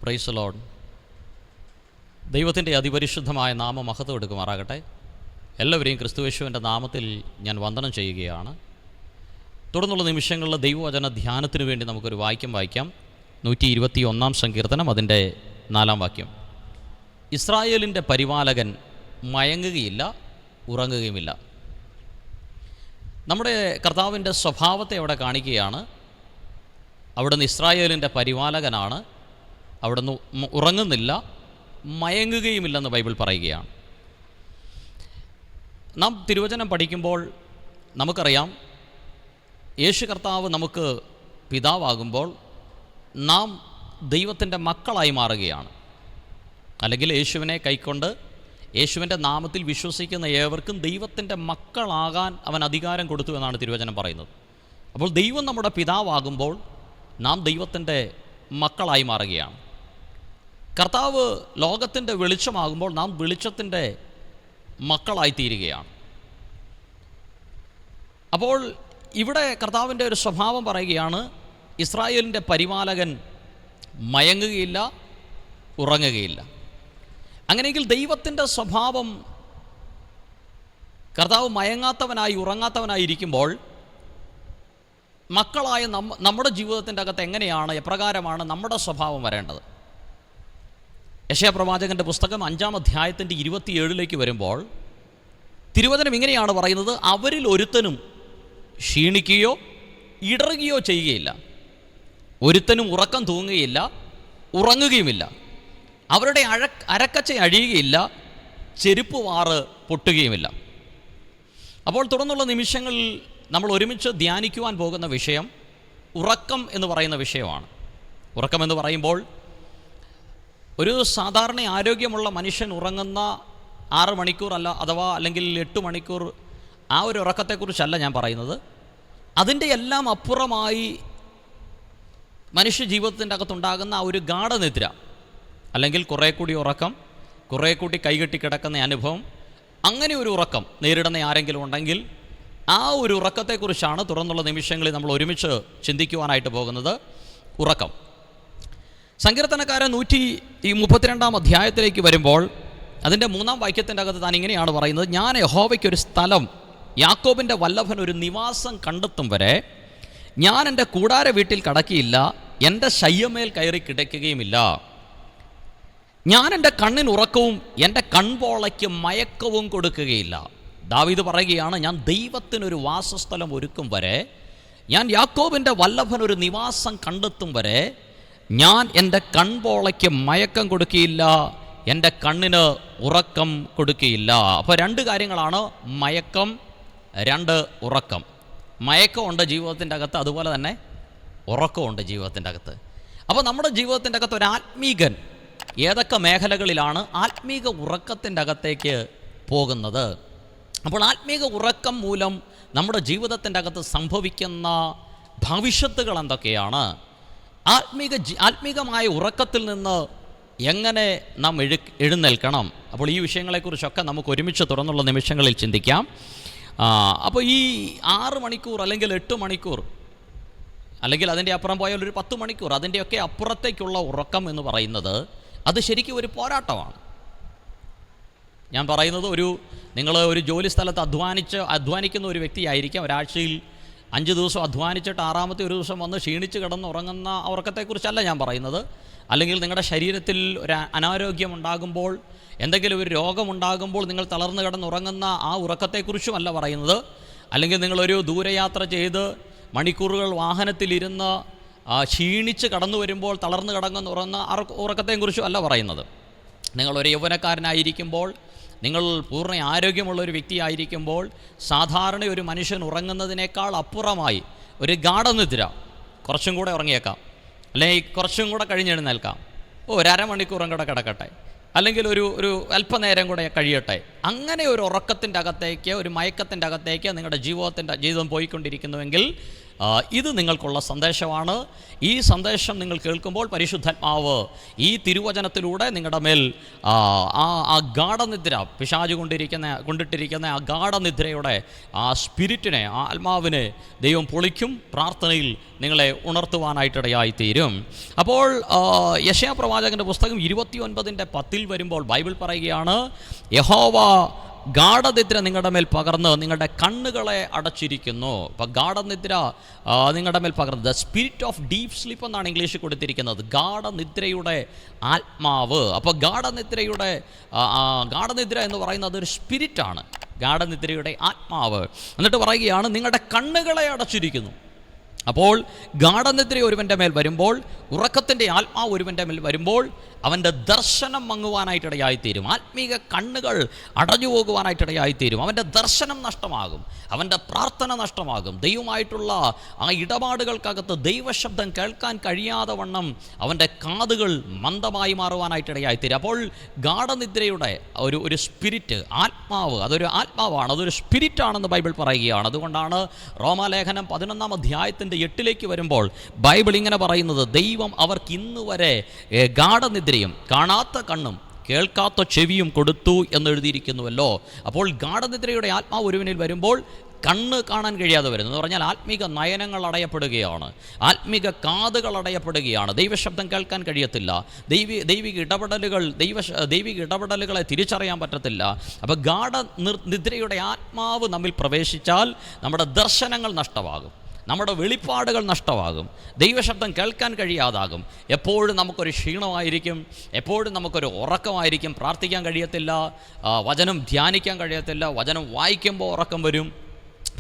Praise the Lord. ദൈവത്തിൻ്റെ അതിപരിശുദ്ധമായ നാമം മഹത്വം എടുക്കുമാറാകട്ടെ. എല്ലാവരെയും ക്രിസ്തുയേശുവിൻ്റെ നാമത്തിൽ ഞാൻ വന്ദനം ചെയ്യുകയാണ്. തുടർന്നുള്ള നിമിഷങ്ങളിൽ ദൈവവചന ധ്യാനത്തിന് വേണ്ടി നമുക്കൊരു വാക്യം വായിക്കാം. 121 സങ്കീർത്തനം അതിൻ്റെ 4 വാക്യം. ഇസ്രായേലിൻ്റെ പരിപാലകൻ മയങ്ങുകയില്ല, ഉറങ്ങുകയുമില്ല. നമ്മുടെ കർത്താവിൻ്റെ സ്വഭാവത്തെ അവിടെ കാണിക്കുകയാണ്. അവിടുന്ന് ഇസ്രായേലിൻ്റെ പരിപാലകനാണ്. അവിടുന്ന് ഉറങ്ങുന്നില്ല, മയങ്ങുകയുമില്ലെന്ന് ബൈബിൾ പറയുകയാണ്. നാം തിരുവചനം പഠിക്കുമ്പോൾ നമുക്കറിയാം, യേശു കർത്താവ് നമുക്ക് പിതാവാകുമ്പോൾ നാം ദൈവത്തിൻ്റെ മക്കളായി മാറുകയാണ്. അല്ലെങ്കിൽ യേശുവിനെ കൈക്കൊണ്ട് യേശുവിൻ്റെ നാമത്തിൽ വിശ്വസിക്കുന്ന ഏവർക്കും ദൈവത്തിൻ്റെ മക്കളാകാൻ അവൻ അധികാരം കൊടുത്തു എന്നാണ് തിരുവചനം പറയുന്നത്. അപ്പോൾ ദൈവം നമ്മുടെ പിതാവാകുമ്പോൾ നാം ദൈവത്തിൻ്റെ മക്കളായി മാറുകയാണ്. കർത്താവ് ലോകത്തിൻ്റെ വെളിച്ചമാകുമ്പോൾ നാം വെളിച്ചത്തിൻ്റെ മക്കളായിത്തീരുകയാണ്. അപ്പോൾ ഇവിടെ കർത്താവിൻ്റെ ഒരു സ്വഭാവം പറയുകയാണ്, ഇസ്രായേലിൻ്റെ പരിപാലകൻ മയങ്ങുകയില്ല, ഉറങ്ങുകയില്ല. അങ്ങനെയെങ്കിൽ ദൈവത്തിൻ്റെ സ്വഭാവം കർത്താവ് മയങ്ങാത്തവനായി ഉറങ്ങാത്തവനായി ഇരിക്കുമ്പോൾ മക്കളായ നമ്മുടെ ജീവിതത്തിൻ്റെ അകത്ത് എങ്ങനെയാണ്, എപ്രകാരമാണ് നമ്മുടെ സ്വഭാവം വരേണ്ടത്? യെശയ്യാ പ്രവാചകൻ്റെ പുസ്തകം 5-ാം അധ്യായത്തിൻ്റെ 27 വരുമ്പോൾ തിരുവചനം ഇങ്ങനെയാണ് പറയുന്നത്: അവരിൽ ഒരുത്തനും ക്ഷീണിക്കുകയോ ഇടറുകയോ ചെയ്യുകയില്ല, ഒരുത്തനും ഉറക്കം തൂങ്ങുകയില്ല, ഉറങ്ങുകയുമില്ല. അവരുടെ അരക്കച്ച അഴിയുകയില്ല, ചെരുപ്പ് വാറ് പൊട്ടുകയുമില്ല. അപ്പോൾ തുടർന്നുള്ള നിമിഷങ്ങളിൽ നമ്മൾ ഒരുമിച്ച് ധ്യാനിക്കുവാൻ പോകുന്ന വിഷയം ഉറക്കം എന്ന് പറയുന്ന വിഷയമാണ്. ഉറക്കം എന്ന് പറയുമ്പോൾ ഒരു സാധാരണ ആരോഗ്യമുള്ള മനുഷ്യൻ ഉറങ്ങുന്ന 6 മണിക്കൂർ അല്ലെങ്കിൽ 8 മണിക്കൂർ ആ ഒരു ഉറക്കത്തെക്കുറിച്ചല്ല ഞാൻ പറയുന്നത്. അതിൻ്റെ എല്ലാം അപ്പുറമായി മനുഷ്യ ജീവിതത്തിൻ്റെ അകത്തുണ്ടാകുന്ന ആ ഒരു ഗാഢനിദ്ര, അല്ലെങ്കിൽ കുറേ കൂടി ഉറക്കം, കുറേ കൂടി കൈകെട്ടി കിടക്കുന്ന അനുഭവം, അങ്ങനെ ഒരു ഉറക്കം നേരിടുന്ന ആരെങ്കിലും ഉണ്ടെങ്കിൽ ആ ഒരു ഉറക്കത്തെക്കുറിച്ചാണ് തുടർന്നുള്ള നിമിഷങ്ങളിൽ നമ്മൾ ഒരുമിച്ച് ചിന്തിക്കുവാനായിട്ട് പോകുന്നത്. ഉറക്കം. സങ്കീർത്തനക്കാരൻ 132-ാം അധ്യായത്തിലേക്ക് വരുമ്പോൾ അതിൻ്റെ 3-ാം വാക്യത്തിൻ്റെ അകത്ത് താൻ ഇങ്ങനെയാണ് പറയുന്നത്: ഞാൻ യഹോവയ്ക്കൊരു സ്ഥലം, യാക്കോബിൻ്റെ വല്ലഭൻ ഒരു നിവാസം കണ്ടെത്തും വരെ ഞാൻ എൻ്റെ കൂടാര വീട്ടിൽ കടക്കിയില്ല, എൻ്റെ ശയ്യമേൽ കയറി കിടക്കുകയുമില്ല. ഞാൻ എൻ്റെ കണ്ണിന് ഉറക്കവും എൻ്റെ കൺപോളയ്ക്ക് മയക്കവും കൊടുക്കുകയില്ല. ദാവീദ് പറയുകയാണ്, ഞാൻ ദൈവത്തിനൊരു വാസസ്ഥലം ഒരുക്കും വരെ, ഞാൻ യാക്കോബിൻ്റെ വല്ലഭൻ ഒരു നിവാസം കണ്ടെത്തും വരെ ഞാൻ എൻ്റെ കൺപോളയ്ക്ക് മയക്കം കൊടുക്കുകയില്ല, എൻ്റെ കണ്ണിന് ഉറക്കം കൊടുക്കുകയില്ല. അപ്പോൾ 2 കാര്യങ്ങളാണ്: മയക്കം, 2 ഉറക്കം. മയക്കമുണ്ട് ജീവിതത്തിൻ്റെ അകത്ത്, അതുപോലെ തന്നെ ഉറക്കമുണ്ട് ജീവിതത്തിൻ്റെ അകത്ത്. അപ്പോൾ നമ്മുടെ ജീവിതത്തിൻ്റെ അകത്ത് ഒരു ആത്മീകൻ ഏതൊക്കെ മേഖലകളിലാണ് ആത്മീക ഉറക്കത്തിൻ്റെ അകത്തേക്ക് പോകുന്നത്? അപ്പോൾ ആത്മീക ഉറക്കം മൂലം നമ്മുടെ ജീവിതത്തിൻ്റെ അകത്ത് സംഭവിക്കുന്ന ഭവിഷ്യത്തുകൾ എന്തൊക്കെയാണ്? ആത്മീകമായ ഉറക്കത്തിൽ നിന്ന് എങ്ങനെ നാം എഴുന്നേൽക്കണം? അപ്പോൾ ഈ വിഷയങ്ങളെക്കുറിച്ചൊക്കെ നമുക്ക് ഒരുമിച്ച് തുറന്നുള്ള നിമിഷങ്ങളിൽ ചിന്തിക്കാം. അപ്പോൾ ഈ 6 മണിക്കൂർ അല്ലെങ്കിൽ 8 മണിക്കൂർ അല്ലെങ്കിൽ അതിൻ്റെ അപ്പുറം പോയാൽ ഒരു 10 മണിക്കൂർ, അതിൻ്റെയൊക്കെ അപ്പുറത്തേക്കുള്ള ഉറക്കം എന്ന് പറയുന്നത് അത് ശരിക്കും ഒരു പോരാട്ടമാണ്. ഞാൻ പറയുന്നത്, നിങ്ങൾ ഒരു ജോലി സ്ഥലത്ത് അധ്വാനിക്കുന്ന ഒരു വ്യക്തിയായിരിക്കാം. ഒരാഴ്ചയിൽ 5 ദിവസം അധ്വാനിച്ചിട്ട് 6ാമത്തെ ഒരു ദിവസം വന്ന് ക്ഷീണിച്ച് കിടന്ന് ഉറങ്ങുന്ന ഉറക്കത്തെക്കുറിച്ചല്ല ഞാൻ പറയുന്നത്. അല്ലെങ്കിൽ നിങ്ങളുടെ ശരീരത്തിൽ ഒരു അനാരോഗ്യം ഉണ്ടാകുമ്പോൾ, എന്തെങ്കിലും ഒരു രോഗമുണ്ടാകുമ്പോൾ നിങ്ങൾ തളർന്നു കിടന്നുറങ്ങുന്ന ആ ഉറക്കത്തെക്കുറിച്ചുമല്ല പറയുന്നത്. അല്ലെങ്കിൽ നിങ്ങളൊരു ദൂരയാത്ര ചെയ്ത് മണിക്കൂറുകൾ വാഹനത്തിലിരുന്ന് ക്ഷീണിച്ച് കടന്നു വരുമ്പോൾ തളർന്നു കിടന്നുറങ്ങുന്ന ഉറക്കത്തെക്കുറിച്ചും അല്ല പറയുന്നത്. നിങ്ങളൊരു യൗവനക്കാരനായിരിക്കുമ്പോൾ, നിങ്ങൾ പൂർണ്ണ ആരോഗ്യമുള്ളൊരു വ്യക്തിയായിരിക്കുമ്പോൾ, സാധാരണ ഒരു മനുഷ്യൻ ഉറങ്ങുന്നതിനേക്കാൾ അപ്പുറമായി ഒരു ഗാഢനിദ്ര, കുറച്ചും കൂടെ ഉറങ്ങിയേക്കാം, അല്ലെങ്കിൽ കുറച്ചും കൂടെ കഴിഞ്ഞെഴുന്നേൽക്കാം, ഒരു അരമണിക്കൂറും കൂടെ കിടക്കട്ടെ, അല്ലെങ്കിൽ ഒരു അല്പനേരം കൂടെ കഴിയട്ടെ, അങ്ങനെ ഒരു ഉറക്കത്തിൻ്റെ അകത്തേക്ക്, ഒരു മയക്കത്തിൻ്റെ അകത്തേക്ക് നിങ്ങളുടെ ജീവിതം പോയിക്കൊണ്ടിരിക്കുന്നുവെങ്കിൽ ഇത് നിങ്ങൾക്കുള്ള സന്ദേശമാണ്. ഈ സന്ദേശം നിങ്ങൾ കേൾക്കുമ്പോൾ പരിശുദ്ധാത്മാവ് ഈ തിരുവചനത്തിലൂടെ നിങ്ങളുടെ മേൽ ആ ഗാഢനിദ്ര, പിശാച് കൊണ്ടിട്ടിരിക്കുന്ന ആ ഗാഢനിദ്രയുടെ ആ സ്പിരിറ്റിനെ, ആ ആത്മാവിനെ ദൈവം പൊളിക്കും. പ്രാർത്ഥനയിൽ നിങ്ങളെ ഉണർത്തുവാനായിട്ടിടയായിത്തീരും. അപ്പോൾ യെശയ്യാ പ്രവാചകൻ്റെ പുസ്തകം 29:10 വരുമ്പോൾ ബൈബിൾ പറയുകയാണ്, യഹോവ ഗാഢനിദ്ര നിങ്ങളുടെ മേൽ പകർന്ന് നിങ്ങളുടെ കണ്ണുകളെ അടച്ചിരിക്കുന്നു. അപ്പം ഗാഢനിദ്ര നിങ്ങളുടെ മേൽ പകർന്ന്, the spirit of deep sleep എന്നാണ് ഇംഗ്ലീഷിൽ കൊടുത്തിരിക്കുന്നത്, ഗാഢനിദ്രയുടെ ആത്മാവ്. അപ്പോൾ ഗാഢനിദ്ര എന്ന് പറയുന്നത് ഒരു സ്പിരിറ്റാണ്, ഗാഢനിദ്രയുടെ ആത്മാവ്. എന്നിട്ട് പറയുകയാണ്, നിങ്ങളുടെ കണ്ണുകളെ അടച്ചിരിക്കുന്നു. അപ്പോൾ ഗാഢനിദ്ര ഒരുവൻ്റെ മേൽ വരുമ്പോൾ, ഉറക്കത്തിൻ്റെ ആത്മാവ് ഒരുവൻ്റെ മേൽ വരുമ്പോൾ അവൻ്റെ ദർശനം മങ്ങുവാനായിട്ടിടയായിത്തീരും. ആത്മീക കണ്ണുകൾ അടഞ്ഞു പോകുവാനായിട്ടിടയായിത്തീരും. അവൻ്റെ ദർശനം നഷ്ടമാകും, അവൻ്റെ പ്രാർത്ഥന നഷ്ടമാകും. ദൈവമായിട്ടുള്ള ആ ഇടപാടുകൾക്കകത്ത് ദൈവശബ്ദം കേൾക്കാൻ കഴിയാതെ വണ്ണം അവൻ്റെ കാതുകൾ മന്ദമായി മാറുവാനായിട്ടിടയായിത്തീരും. അപ്പോൾ ഗാഢനിദ്രയുടെ ഒരു സ്പിരിറ്റ്, ആത്മാവ്, അതൊരു ആത്മാവാണ്, അതൊരു സ്പിരിറ്റാണെന്ന് ബൈബിൾ പറയുകയാണ്. അതുകൊണ്ടാണ് റോമാലേഖനം 11:8 വരുമ്പോൾ ബൈബിൾ ഇങ്ങനെ പറയുന്നത്, ദൈവം അവർക്ക് ഇന്ന് വരെ ഗാഢനിദ്രയും കാണാത്ത കണ്ണും കേൾക്കാത്ത ചെവിയും കൊടുത്തു എന്നെഴുതിയിരിക്കുന്നുവല്ലോ. അപ്പോൾ ഗാഢനിദ്രയുടെ ആത്മാവ് ഒരുവനിൽ വരുമ്പോൾ കണ്ണ് കാണാൻ കഴിയാതെ വരുന്നു എന്ന് പറഞ്ഞാൽ ആത്മീക നയനങ്ങൾ അടയപ്പെടുകയാണ്, ആത്മീക കാതുകൾ അടയപ്പെടുകയാണ്, ദൈവശബ്ദം കേൾക്കാൻ കഴിയത്തില്ല, ദൈവിക ഇടപെടലുകളെ തിരിച്ചറിയാൻ പറ്റത്തില്ല. അപ്പോൾ ഗാഢനിദ്രയുടെ ആത്മാവ് നമ്മിൽ പ്രവേശിച്ചാൽ നമ്മുടെ ദർശനങ്ങൾ നഷ്ടമാകും, നമ്മുടെ വെളിപ്പാടുകൾ നഷ്ടമാകും, ദൈവശബ്ദം കേൾക്കാൻ കഴിയാതാകും. എപ്പോഴും നമുക്കൊരു ക്ഷീണമായിരിക്കും, എപ്പോഴും നമുക്കൊരു ഉറക്കമായിരിക്കും, പ്രാർത്ഥിക്കാൻ കഴിയത്തില്ല, വചനം ധ്യാനിക്കാൻ കഴിയത്തില്ല, വചനം വായിക്കുമ്പോൾ ഉറക്കം വരും,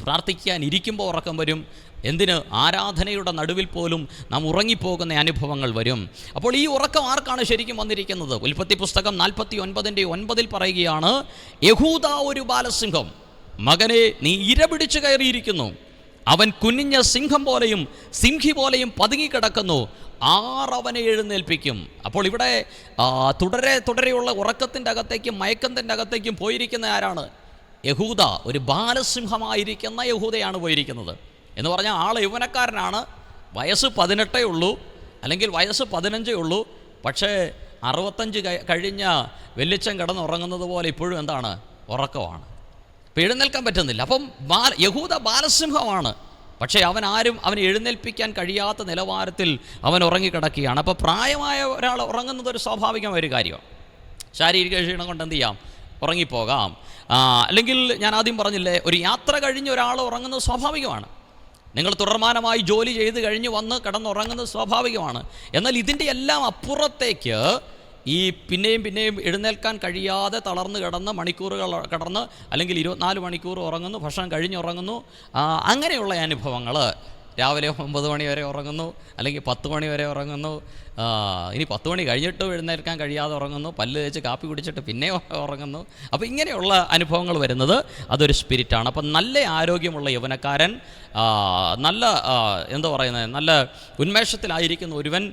പ്രാർത്ഥിക്കാൻ ഇരിക്കുമ്പോൾ ഉറക്കം വരും. എന്തിന്, ആരാധനയുടെ നടുവിൽ പോലും നാം ഉറങ്ങിപ്പോകുന്ന അനുഭവങ്ങൾ വരും. അപ്പോൾ ഈ ഉറക്കം ആർക്കാണ് ശരിക്കും വന്നിരിക്കുന്നത്? ഉൽപ്പത്തി പുസ്തകം 49:9 പറയുകയാണ്, യഹൂദ ഒരു ബാലസിംഹം, മകനെ നീ ഇരപിടിച്ച് കയറിയിരിക്കുന്നു, അവൻ കുനിഞ്ഞ സിംഹം പോലെയും സിംഹി പോലെയും പതുങ്ങിക്കിടക്കുന്നു, അവനെ എഴുന്നേൽപ്പിക്കും. അപ്പോൾ ഇവിടെ തുടരെയുള്ള ഉറക്കത്തിൻ്റെ അകത്തേക്കും മയക്കത്തിൻ്റെ അകത്തേക്കും പോയിരിക്കുന്ന ആരാണ്? യഹൂദ. ഒരു ബാലസിംഹമായിരിക്കുന്ന യഹൂദയാണ് പോയിരിക്കുന്നത്. എന്ന് പറഞ്ഞാൽ ആൾ യൗവനക്കാരനാണ്, വയസ്സ് 18 ഉള്ളൂ, അല്ലെങ്കിൽ വയസ്സ് 15 ഉള്ളൂ. പക്ഷേ 65 കഴിഞ്ഞ വെല്ലിച്ചൻ കിടന്നുറങ്ങുന്നത് പോലെ ഇപ്പോഴും എന്താണ്, ഉറക്കമാണ്. ഇപ്പം എഴുന്നേൽക്കാൻ പറ്റുന്നില്ല. അപ്പം യഹൂദ ബാലസിംഹമാണ്, പക്ഷേ അവനെ എഴുന്നേൽപ്പിക്കാൻ കഴിയാത്ത നിലവാരത്തിൽ അവൻ ഉറങ്ങിക്കിടക്കുകയാണ്. അപ്പോൾ പ്രായമായ ഒരാൾ ഉറങ്ങുന്നത് ഒരു സ്വാഭാവികമായ ഒരു കാര്യമാണ്. ശാരീരിക ക്ഷീണം കൊണ്ട് എന്ത് ചെയ്യാം, ഉറങ്ങിപ്പോകാം. അല്ലെങ്കിൽ ഞാൻ ആദ്യം പറഞ്ഞില്ലേ, ഒരു യാത്ര കഴിഞ്ഞ് ഒരാൾ ഉറങ്ങുന്നത് സ്വാഭാവികമാണ്. നിങ്ങൾ തുടർമാനമായി ജോലി ചെയ്ത് കഴിഞ്ഞ് വന്ന് കിടന്നുറങ്ങുന്നത് സ്വാഭാവികമാണ്. എന്നാൽ ഇതിൻ്റെ എല്ലാം അപ്പുറത്തേക്ക് ഈ പിന്നെയും എഴുന്നേൽക്കാൻ കഴിയാതെ തളർന്ന് കിടന്ന് മണിക്കൂറുകൾ കിടന്ന്, അല്ലെങ്കിൽ 24 മണിക്കൂർ ഉറങ്ങുന്നു, ഭക്ഷണം കഴിഞ്ഞുറങ്ങുന്നു, അങ്ങനെയുള്ള അനുഭവങ്ങൾ. രാവിലെ 9 മണി വരെ ഉറങ്ങുന്നു, അല്ലെങ്കിൽ 10 മണി വരെ ഉറങ്ങുന്നു, ഇനി 10 മണി കഴിഞ്ഞിട്ടും എഴുന്നേൽക്കാൻ കഴിയാതെ ഉറങ്ങുന്നു, പല്ല് തേച്ച് കാപ്പി കുടിച്ചിട്ട് പിന്നെ ഉറങ്ങുന്നു. അപ്പോൾ ഇങ്ങനെയുള്ള അനുഭവങ്ങൾ വരുന്നത് അതൊരു സ്പിരിറ്റാണ്. അപ്പം നല്ല ആരോഗ്യമുള്ള യൗവനക്കാരൻ, നല്ല ഉന്മേഷത്തിലായിരിക്കുന്ന ഒരുവൻ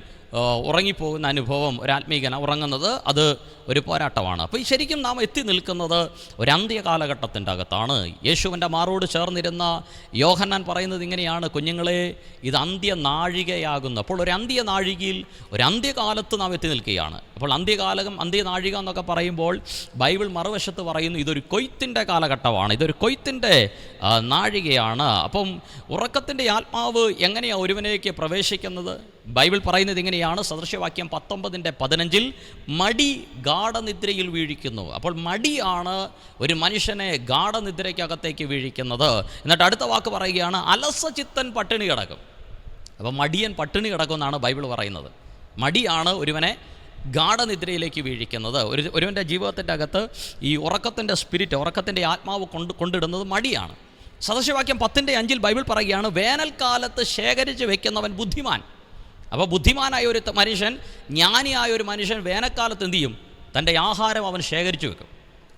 ഉറങ്ങിപ്പോകുന്ന അനുഭവം, ഒരാത്മീകന ഉറങ്ങുന്നത്, അത് ഒരു പോരാട്ടമാണ്. അപ്പോൾ ഈ ശരിക്കും നാം എത്തി നിൽക്കുന്നത് ഒരു അന്ത്യകാലഘട്ടത്തിൻ്റെ അകത്താണ്. യേശുവിൻ്റെ മാറോട് ചേർന്നിരുന്ന യോഹന്നാൻ പറയുന്നത് ഇങ്ങനെയാണ്, കുഞ്ഞുങ്ങളെ, ഇത് അന്ത്യനാഴികയാകുന്നു. അപ്പോൾ ഒരു അന്ത്യനാഴികയിൽ, ഒരു അന്ത്യകാലത്ത് നാം എത്തി നിൽക്കുകയാണ്. അപ്പോൾ അന്ത്യനാഴിക എന്നൊക്കെ പറയുമ്പോൾ ബൈബിൾ മറുവശത്ത് പറയുന്നു, ഇതൊരു കൊയ്ത്തിൻ്റെ കാലഘട്ടമാണ്, ഇതൊരു കൊയ്ത്തിൻ്റെ നാഴികയാണ്. അപ്പം ഉറക്കത്തിൻ്റെ ആത്മാവ് എങ്ങനെയാണ് ഒരുവനേക്ക് പ്രവേശിക്കുന്നത്? ബൈബിൾ പറയുന്നത് ഇങ്ങനെയാണ്, സദൃശവാക്യം 19:15, മടി ഗാഢനിദ്രയിൽ വീഴിക്കുന്നു. അപ്പോൾ മടിയാണ് ഒരു മനുഷ്യനെ ഗാഢനിദ്രയ്ക്കകത്തേക്ക് വീഴിക്കുന്നത്. എന്നിട്ട് അടുത്ത വാക്ക് പറയുകയാണ്, അലസചിത്തൻ പട്ടിണി കിടക്കും. അപ്പോൾ മടിയൻ പട്ടിണി കിടക്കുമെന്നാണ് ബൈബിൾ പറയുന്നത്. മടിയാണ് ഒരുവനെ ഗാഢനിദ്രയിലേക്ക് വീഴിക്കുന്നത്. ഒരുവൻ്റെ ജീവിതത്തിൻ്റെ അകത്ത് ഈ ഉറക്കത്തിൻ്റെ സ്പിരിറ്റ്, ഉറക്കത്തിൻ്റെ ആത്മാവ് കൊണ്ടിടുന്നത് മടിയാണ്. സദൃശവാക്യം 10:5 ബൈബിൾ പറയുകയാണ്, വേനൽക്കാലത്ത് ശേഖരിച്ച് വെക്കുന്നവൻ ബുദ്ധിമാൻ. അപ്പോൾ ബുദ്ധിമാനായ ഒരു മനുഷ്യൻ, ജ്ഞാനിയായ ഒരു മനുഷ്യൻ വേനൽക്കാലത്ത് എന്ത് ചെയ്യും? തൻ്റെ ആഹാരം അവൻ ശേഖരിച്ചു വെക്കും.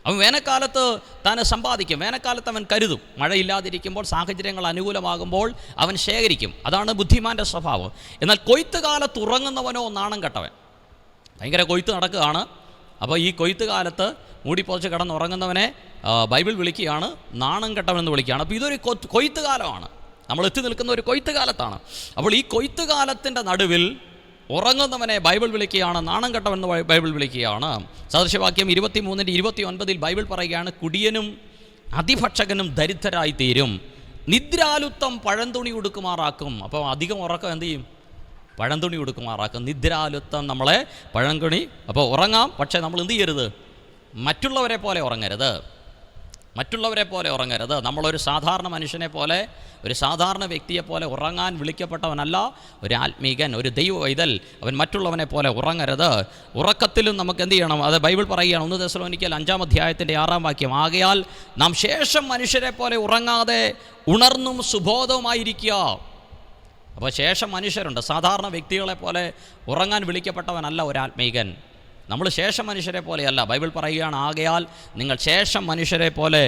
അവൻ വേനൽക്കാലത്ത് താൻ സമ്പാദിക്കും, വേനൽക്കാലത്ത് അവൻ കരുതും. മഴയില്ലാതിരിക്കുമ്പോൾ, സാഹചര്യങ്ങൾ അനുകൂലമാകുമ്പോൾ അവൻ ശേഖരിക്കും. അതാണ് ബുദ്ധിമാൻ്റെ സ്വഭാവം. എന്നാൽ കൊയ്ത്ത് കാലത്ത് ഉറങ്ങുന്നവനോ നാണം കെട്ടവൻ. ഭയങ്കര കൊയ്ത്ത് നടക്കുകയാണ്. അപ്പോൾ ഈ കൊയ്ത്ത് കാലത്ത് മൂടിപ്പൊതച്ച് കിടന്നുറങ്ങുന്നവനെ ബൈബിൾ വിളിക്കുകയാണ് നാണം കെട്ടവനെന്ന് വിളിക്കുകയാണ്. അപ്പോൾ ഇതൊരു കൊയ്ത്ത് കാലമാണ്. നമ്മൾ എത്തി നിൽക്കുന്ന ഒരു കൊയ്ത്തുകാലത്താണ്. അപ്പോൾ ഈ കൊയ്ത്തുകാലത്തിൻ്റെ നടുവിൽ ഉറങ്ങുന്നവനെ ബൈബിൾ വിളിക്കുകയാണ് നാണം കെട്ടവെന്ന് ബൈബിൾ വിളിക്കുകയാണ്. സദൃശവാക്യം 23:29 ബൈബിൾ പറയുകയാണ്, കുടിയനും അതിഭക്ഷകനും ദരിദ്രരായി തീരും, നിദ്രാലുത്വം പഴന്തുണി ഉടുക്കുമാറാക്കും. അപ്പോൾ അധികം ഉറക്കം എന്ത് ചെയ്യും? പഴന്തുണി ഉടുക്കുമാറാക്കും. നിദ്രാലുത്വം നമ്മളെ പഴന്തുണി. അപ്പോൾ ഉറങ്ങാം, പക്ഷേ നമ്മൾ എന്ത് ചെയ്യരുത്? മറ്റുള്ളവരെ പോലെ ഉറങ്ങരുത്. മറ്റുള്ളവരെ പോലെ ഉറങ്ങരുത്. നമ്മളൊരു സാധാരണ മനുഷ്യനെ പോലെ, ഒരു സാധാരണ വ്യക്തിയെപ്പോലെ ഉറങ്ങാൻ വിളിക്കപ്പെട്ടവനല്ല ഒരു ആത്മീകൻ, ഒരു ദൈവവൈതൽ. അവൻ മറ്റുള്ളവനെ പോലെ ഉറങ്ങരുത്. ഉറക്കത്തിലും നമുക്ക് എന്ത് ചെയ്യണം? അത് ബൈബിൾ പറയുകയാണ്, 1 തെസ്സലോനിക്കർ 5:6 ആകയാൽ നാം ശേഷം മനുഷ്യരെ പോലെ ഉറങ്ങാതെ ഉണർന്നും സുബോധവുമായിരിക്കുക. അപ്പോൾ ശേഷം മനുഷ്യരുണ്ട്. സാധാരണ വ്യക്തികളെ പോലെ ഉറങ്ങാൻ വിളിക്കപ്പെട്ടവനല്ല ഒരു ആത്മീകൻ. നമ്മൾ ശേഷം മനുഷ്യരെ പോലെയല്ല. ബൈബിൾ പറയുകയാണ്, ആകയാൽ നിങ്ങൾ ശേഷം മനുഷ്യരെ പോലെ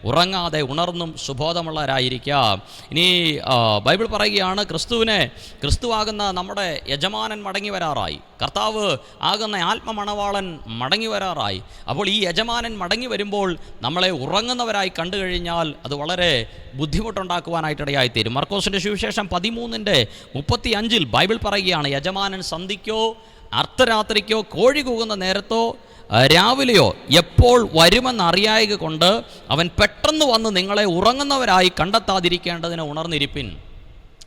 ഉറങ്ങാതെ ഉണർന്നും സുബോധമുള്ളവരായിരിക്കുക. ഇനി ബൈബിൾ പറയുകയാണ്, ക്രിസ്തുവാകുന്ന നമ്മുടെ യജമാനൻ മടങ്ങി വരാറായി. കർത്താവ് ആകുന്ന ആത്മമണവാളൻ മടങ്ങി വരാറായി. അപ്പോൾ ഈ യജമാനൻ മടങ്ങി വരുമ്പോൾ നമ്മളെ ഉറങ്ങുന്നവരായി കണ്ടു കഴിഞ്ഞാൽ അത് വളരെ ബുദ്ധിമുട്ടുണ്ടാക്കുവാനായിട്ടിടയായിത്തീരും. മർക്കോസിൻ്റെ സുവിശേഷം 13:35 ബൈബിൾ പറയുകയാണ്, യജമാനൻ സന്ധിക്കോ അർദ്ധരാത്രിക്കോ കോഴി കൂകുന്ന നേരത്തോ രാവിലെയോ എപ്പോൾ വരുമെന്നറിയായക കൊണ്ട് അവൻ പെട്ടെന്ന് വന്ന് നിങ്ങളെ ഉറങ്ങുന്നവരായി കണ്ടെത്താതിരിക്കേണ്ടതിന് ഉണർന്നിരിപ്പിൻ.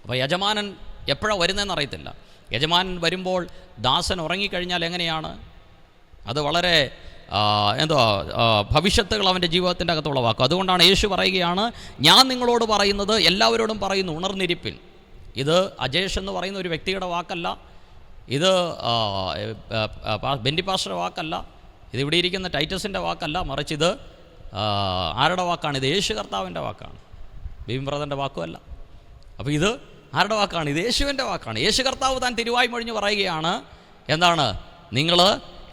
അപ്പോൾ യജമാനൻ എപ്പോഴാണ് വരുന്നതെന്ന് അറിയത്തില്ല. യജമാനൻ വരുമ്പോൾ ദാസൻ ഉറങ്ങിക്കഴിഞ്ഞാൽ എങ്ങനെയാണ്? അത് വളരെ ഭവിഷ്യത്തുകൾ അവൻ്റെ ജീവിതത്തിൻ്റെ അകത്തുള്ള വാക്കും. അതുകൊണ്ടാണ് യേശു പറയുകയാണ്, ഞാൻ നിങ്ങളോട് പറയുന്നത് എല്ലാവരോടും പറയുന്നു, ഉണർന്നിരിപ്പിൻ. ഇത് അജേഷ് എന്ന് പറയുന്ന ഒരു വ്യക്തിയുടെ വാക്കല്ല, ഇത് ബെന്നി പാസ്റ്ററുടെ വാക്കല്ല, ഇത് ഇവിടെ ഇരിക്കുന്ന ടൈറ്റസിൻ്റെ വാക്കല്ല, മറിച്ച് ഇത് ആരുടെ വാക്കാണ്? ഇത് യേശു കർത്താവിൻ്റെ വാക്കാണ്, ബീം ബ്രദറിൻ്റെ വാക്കുമല്ല. അപ്പോൾ ഇത് ആരുടെ വാക്കാണ്? ഇത് യേശുവിൻ്റെ വാക്കാണ്. യേശു കർത്താവ് താൻ തിരുവായി മൊഴിഞ്ഞ് പറയുകയാണ്, എന്താണ്? നിങ്ങൾ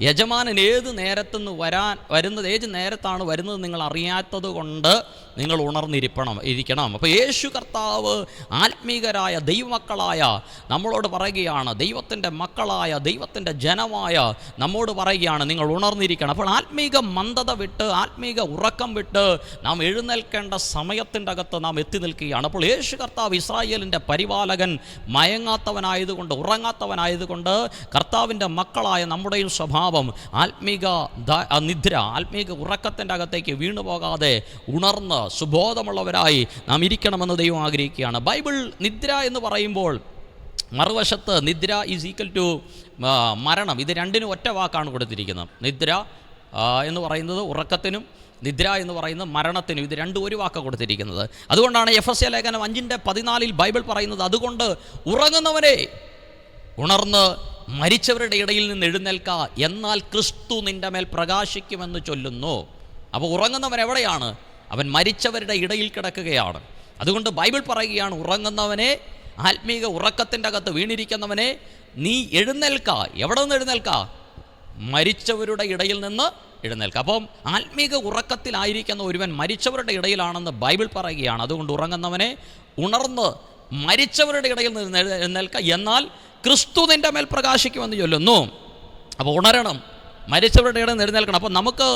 യജമാനൻ ഏത് നേരത്തുനിന്ന് വരുന്നത്, ഏത് നേരത്താണ് വരുന്നത് നിങ്ങൾ അറിയാത്തത് കൊണ്ട് നിങ്ങൾ ഇരിക്കണം. അപ്പോൾ യേശു കർത്താവ് ആത്മീകരായ ദൈവമക്കളായ നമ്മളോട് പറയുകയാണ്, ദൈവത്തിൻ്റെ മക്കളായ ദൈവത്തിൻ്റെ ജനമായ നമ്മോട് പറയുകയാണ്, നിങ്ങൾ ഉണർന്നിരിക്കണം. അപ്പോൾ ആത്മീക മന്ദത വിട്ട്, ആത്മീക ഉറക്കം വിട്ട് നാം എഴുന്നേൽക്കേണ്ട സമയത്തിൻ്റെ അകത്ത് നാം എത്തി നിൽക്കുകയാണ്. അപ്പോൾ യേശു കർത്താവ് ഇസ്രായേലിൻ്റെ പരിപാലകൻ മയങ്ങാത്തവനായതുകൊണ്ട്, ഉറങ്ങാത്തവനായതുകൊണ്ട് കർത്താവിൻ്റെ മക്കളായ നമ്മുടെയും സ്വഭാവം ആത്മീക നിദ്ര, ആത്മീക ഉറക്കത്തിൻ്റെ അകത്തേക്ക് വീണുപോകാതെ ഉണർന്ന് സുബോധമുള്ളവരായി നാം ഇരിക്കണമെന്ന് ദൈവം ആഗ്രഹിക്കുകയാണ്. ബൈബിൾ നിദ്ര എന്ന് പറയുമ്പോൾ മറുവശത്ത് നിദ്ര ഈസ് ഈക്വൽ ടു മരണം. ഇത് രണ്ടിനും ഒറ്റ വാക്കാണ് കൊടുത്തിരിക്കുന്നത്. നിദ്ര എന്ന് പറയുന്നത് ഉറക്കത്തിനും, നിദ്ര എന്ന് പറയുന്നത് മരണത്തിനും, ഇത് രണ്ടും ഒരു വാക്കാണ് കൊടുത്തിരിക്കുന്നത്. അതുകൊണ്ടാണ് എഫെസ്യ ലേഖനം 5:14 ബൈബിൾ പറയുന്നത്, അതുകൊണ്ട് ഉറങ്ങുന്നവനെ ഉണർന്ന് മരിച്ചവരുടെ ഇടയിൽ നിന്ന് എഴുന്നേൽക്ക, എന്നാൽ ക്രിസ്തു നിൻ്റെ മേൽ പ്രകാശിക്കുമെന്ന് ചൊല്ലുന്നു. അപ്പോൾ ഉറങ്ങുന്നവൻ എവിടെയാണ്? അവൻ മരിച്ചവരുടെ ഇടയിൽ കിടക്കുകയാണ്. അതുകൊണ്ട് ബൈബിൾ പറയുകയാണ്, ഉറങ്ങുന്നവനെ, ആത്മീക ഉറക്കത്തിൻ്റെ അകത്ത് വീണിരിക്കുന്നവനെ നീ എഴുന്നേൽക്ക. എവിടെ നിന്ന് എഴുന്നേൽക്ക? മരിച്ചവരുടെ ഇടയിൽ നിന്ന് എഴുന്നേൽക്ക. അപ്പം ആത്മീക ഉറക്കത്തിലായിരിക്കുന്ന ഒരുവൻ മരിച്ചവരുടെ ഇടയിലാണെന്ന് ബൈബിൾ പറയുകയാണ്. അതുകൊണ്ട് ഉറങ്ങുന്നവനെ ഉണർന്ന് മരിച്ചവരുടെ ഇടയിൽ നിന്ന് എഴുന്നേൽക്ക, എന്നാൽ ക്രിസ്തു നിൻ്റെ മേൽ പ്രകാശിക്കുമെന്ന് ചൊല്ലുന്നു. അപ്പോൾ ഉണരണം, മരിച്ചവരുടെ ഇടയിൽ നിന്ന് എഴുന്നേൽക്കണം. അപ്പോൾ നമുക്ക്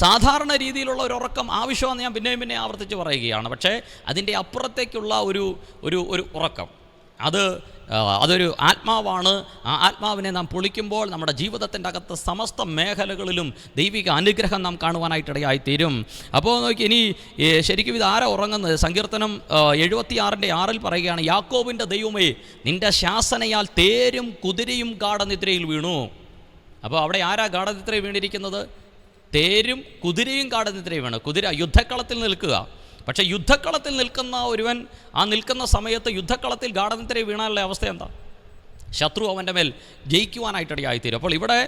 സാധാരണ രീതിയിലുള്ള ഒരു ഉറക്കം ആവശ്യമാണെന്ന് ഞാൻ പിന്നെയും ആവർത്തിച്ച് പറയുകയാണ്. പക്ഷേ അതിൻ്റെ അപ്പുറത്തേക്കുള്ള ഒരു ഉറക്കം, അതൊരു ആത്മാവാണ്. ആ ആത്മാവിനെ നാം പൊളിക്കുമ്പോൾ നമ്മുടെ ജീവിതത്തിൻ്റെ അകത്ത് സമസ്ത മേഖലകളിലും ദൈവിക അനുഗ്രഹം നാം കാണുവാനായിട്ടിടയായിത്തീരും. അപ്പോൾ നോക്കി, ഇനി ശരിക്കും ഇത് ആരാ ഉറങ്ങുന്നത്? സങ്കീർത്തനം 76:6 പറയുകയാണ്, യാക്കോബിൻ്റെ ദൈവമേ, നിൻ്റെ ശാസനയാൽ തേരും കുതിരയും ഗാഢനിദ്രയിൽ വീണു. അപ്പോൾ അവിടെ ആരാ ഗാഢനിദ്രയിൽ വീണിരിക്കുന്നത്? തേരും കുതിരയും ഗാഢനിദ്രയിൽ വീണു. കുതിര യുദ്ധക്കളത്തിൽ നിൽക്കുക. പക്ഷേ യുദ്ധക്കളത്തിൽ നിൽക്കുന്ന ഒരുവൻ ആ നിൽക്കുന്ന സമയത്ത് യുദ്ധക്കളത്തിൽ ഗാഢനിദ്രയിൽ വീണാനുള്ള അവസ്ഥ എന്താ? ശത്രു അവൻ്റെ മേൽ ജയിക്കുവാനായിട്ടിടയായിത്തീരും. അപ്പോൾ ഇവിടെ